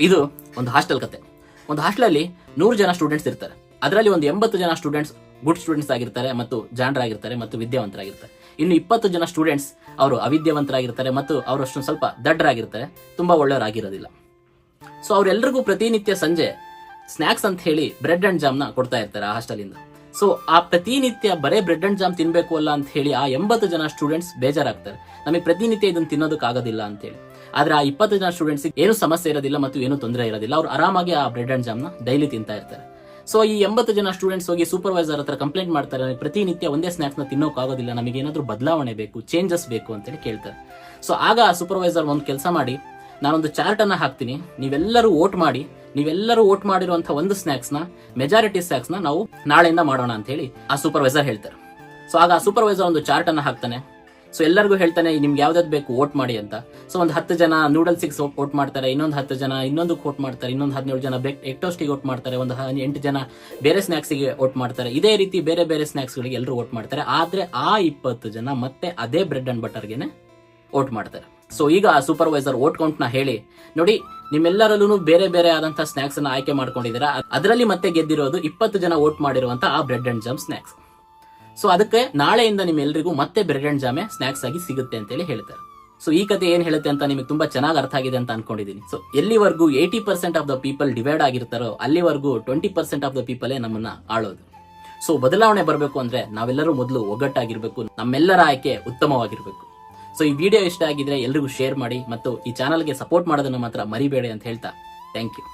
ಇದು ಒಂದು ಹಾಸ್ಟೆಲ್ ಕತೆ. ಒಂದು ಹಾಸ್ಟೆಲಲ್ಲಿ 100 ಜನ ಸ್ಟೂಡೆಂಟ್ಸ್ ಇರ್ತಾರೆ. ಅದರಲ್ಲಿ ಒಂದು 80 ಜನ ಸ್ಟೂಡೆಂಟ್ಸ್ ಗುಡ್ ಸ್ಟೂಡೆಂಟ್ಸ್ ಆಗಿರ್ತಾರೆ ಮತ್ತು ಜಾಣರಾಗಿರ್ತಾರೆ ಮತ್ತು ವಿದ್ಯಾವಂತರಾಗಿರ್ತಾರೆ. ಇನ್ನು 20 ಜನ ಸ್ಟೂಡೆಂಟ್ಸ್ ಅವರು ಅವಿದ್ಯಾವಂತರಾಗಿರ್ತಾರೆ ಮತ್ತು ಅವರು ಅಷ್ಟೊಂದು ಸ್ವಲ್ಪ ದಡ್ಡರಾಗಿರ್ತಾರೆ, ತುಂಬಾ ಒಳ್ಳೆಯವರಾಗಿರೋದಿಲ್ಲ. ಸೊ ಅವರೆಲ್ಲರಿಗೂ ಪ್ರತಿನಿತ್ಯ ಸಂಜೆ ಸ್ನಾಕ್ಸ್ ಅಂತ ಹೇಳಿ ಬ್ರೆಡ್ ಅಂಡ್ ಜಾಮ್ನ ಕೊಡ್ತಾ ಇರ್ತಾರೆ ಆ ಹಾಸ್ಟೆಲಿಂದ. ಸೊ ಆ ಪ್ರತಿನಿತ್ಯ ಬರೇ ಬ್ರೆಡ್ ಅಂಡ್ ಜಾಮ್ ತಿನ್ಬೇಕು ಅಲ್ಲ ಅಂತ ಹೇಳಿ ಆ 80 ಜನ ಸ್ಟೂಡೆಂಟ್ಸ್ ಬೇಜಾರಾಗ್ತಾರೆ, ನಮಗೆ ಪ್ರತಿನಿತ್ಯ ಇದನ್ನ ತಿನ್ನೋದಕ್ಕಾಗೋದಿಲ್ಲ ಅಂತ ಹೇಳಿ. ಆದ್ರೆ ಆ 20 ಜನ ಸ್ಟೂಡೆಂಟ್ಸ್ ಏನು ಸಮಸ್ಯೆ ಇರೋದಿಲ್ಲ ಮತ್ತು ಏನು ತೊಂದರೆ ಇರೋದಿಲ್ಲ, ಅವ್ರು ಆರಾಮಾಗಿ ಆ ಬ್ರೆಡ್ ಅಂಡ್ ಜಾಮ್ನ ಡೈಲಿ ತಿಂತಾ ಇರ್ತಾರೆ. ಸೊ ಈ 80 ಜನ ಸ್ಟೂಡೆಂಟ್ಸ್ ಹೋಗಿ ಸೂಪರ್ವೈಸರ್ ಹತ್ರ ಕಂಪ್ಲೇಂಟ್ ಮಾಡ್ತಾರೆ, ಪ್ರತಿನಿತ್ಯ ಒಂದೇ ಸ್ನಾಕ್ಸ್ ನ ತಿನ್ನೋಕ್ಕಾಗೋದಿಲ್ಲ, ನಮಗೆ ಏನಾದ್ರೂ ಬದಲಾವಣೆ ಬೇಕು, ಚೇಂಜಸ್ ಬೇಕು ಅಂತೇಳಿ ಕೇಳ್ತಾರೆ. ಸೊ ಆಗ ಆ ಸೂಪರ್ವೈಸರ್ ಒಂದು ಕೆಲಸ ಮಾಡಿ, ನಾನೊಂದು ಚಾರ್ಟ್ ಅನ್ನ ಹಾಕ್ತೀನಿ, ನೀವೆಲ್ಲರೂ ವೋಟ್ ಮಾಡಿ, ನೀವೆಲ್ಲರೂ ವೋಟ್ ಮಾಡಿರುವಂತಹ ಒಂದು ಸ್ನಾಕ್ಸ್ ನ, ಮೆಜಾರಿಟಿ ಸ್ನಾಕ್ಸ್ ನ ನಾವು ನಾಳೆಯಿಂದ ಮಾಡೋಣ ಅಂತ ಹೇಳಿ ಆ ಸೂಪರ್ವೈಸರ್ ಹೇಳ್ತಾರೆ. ಸೊ ಆಗ ಆ ಸೂಪರ್ವೈಸರ್ ಒಂದು ಚಾರ್ಟ್ ಅನ್ನ ಹಾಕ್ತಾನೆ. ಸೊ ಎಲ್ಲರಿಗೂ ಹೇಳ್ತಾನೆ, ನಿಮ್ಗೆ ಯಾವ್ದಾದ್ರು ಬೇಕು ವೋಟ್ ಮಾಡಿ ಅಂತ. ಸೊ ಒಂದು 10 ಜನ ನೂಡಲ್ಸಿಗೆ ವೋಟ್ ಮಾಡ್ತಾರೆ, ಇನ್ನೊಂದು 10 ಜನ ಇನ್ನೊಂದಕ್ಕೆ ವೋಟ್ ಮಾಡ್ತಾರೆ, ಇನ್ನೊಂದು 17 ಜನ ಎಗ್ ಟೋಸ್ಟಿಗೆ ವೋಟ್ ಮಾಡ್ತಾರೆ, ಒಂದು 8 ಜನ ಬೇರೆ ಸ್ನಾಕ್ಸಿಗೆ ವೋಟ್ ಮಾಡ್ತಾರೆ. ಇದೇ ರೀತಿ ಬೇರೆ ಬೇರೆ ಸ್ನಾಕ್ಸ್ ಗಳಿಗೆ ಎಲ್ಲರೂ ವೋಟ್ ಮಾಡ್ತಾರೆ. ಆದ್ರೆ ಆ 20 ಜನ ಮತ್ತೆ ಅದೇ ಬ್ರೆಡ್ ಅಂಡ್ ಬಟರ್ಗೆನೆ ವೋಟ್ ಮಾಡ್ತಾರೆ. ಸೊ ಈಗ ಆ ಸೂಪರ್ವೈಸರ್ ವೋಟ್ ಕೌಂಟ್ ನ ಹೇಳಿ, ನೋಡಿ ನಿಮ್ಮೆಲ್ಲರಲ್ಲೂ ಬೇರೆ ಬೇರೆ ಆದಂತಹ ಸ್ನಾಕ್ಸ್ ಅನ್ನ ಆಯ್ಕೆ ಮಾಡ್ಕೊಂಡಿದ್ದೀರಾ, ಅದರಲ್ಲಿ ಮತ್ತೆ ಗೆದ್ದಿರೋದು 20 ಜನ ವೋಟ್ ಮಾಡಿರುವಂತಹ ಆ bread and jam snacks. So ಅದಕ್ಕೆ ನಾಳೆಯಿಂದ ನಿಮ್ಮೆಲ್ಲರಿಗೂ ಮತ್ತೆ ಬ್ರೆಡ್ ಅಂಡ್ ಜಾಮೆ ಸ್ನಾಕ್ಸ್ ಆಗಿ ಸಿಗುತ್ತೆ ಅಂತ ಹೇಳಿ ಹೇಳ್ತಾರೆ. ಸೊ ಈ ಕತೆ ಏನ್ ಹೇಳುತ್ತೆ ಅಂತ ನಿಮಗೆ ತುಂಬಾ ಚೆನ್ನಾಗಿ ಅರ್ಥ ಆಗಿದೆ ಅಂತ ಅನ್ಕೊಂಡಿದ್ದೀನಿ. ಸೊ ಎಲ್ಲಿವರೆಗೂ 80% ಆಫ್ ದ ಪೀಪಲ್ ಡಿವೈಡ್ ಆಗಿರ್ತಾರೋ ಅಲ್ಲಿವರೆಗೂ 20% ಆಫ್ ದ ಪೀಪಲ್ ನಮ್ಮನ್ನ ಆಳೋದು. ಸೊ ಬದಲಾವಣೆ ಬರಬೇಕು ಅಂದ್ರೆ ನಾವೆಲ್ಲರೂ ಮೊದಲು ಒಗ್ಗಟ್ಟಾಗಿರ್ಬೇಕು, ನಮ್ಮೆಲ್ಲರ ಆಯ್ಕೆ ಉತ್ತಮವಾಗಿರ್ಬೇಕು. ಸೊ ಈ ವಿಡಿಯೋ ಇಷ್ಟ ಆಗಿದ್ರೆ ಎಲ್ರಿಗೂ ಶೇರ್ ಮಾಡಿ ಮತ್ತು ಈ ಚಾನಲ್ಗೆ ಸಪೋರ್ಟ್ ಮಾಡೋದನ್ನ ಮಾತ್ರ ಮರಿಬೇಡಿ ಅಂತ ಹೇಳ್ತಾ ಥ್ಯಾಂಕ್ ಯು.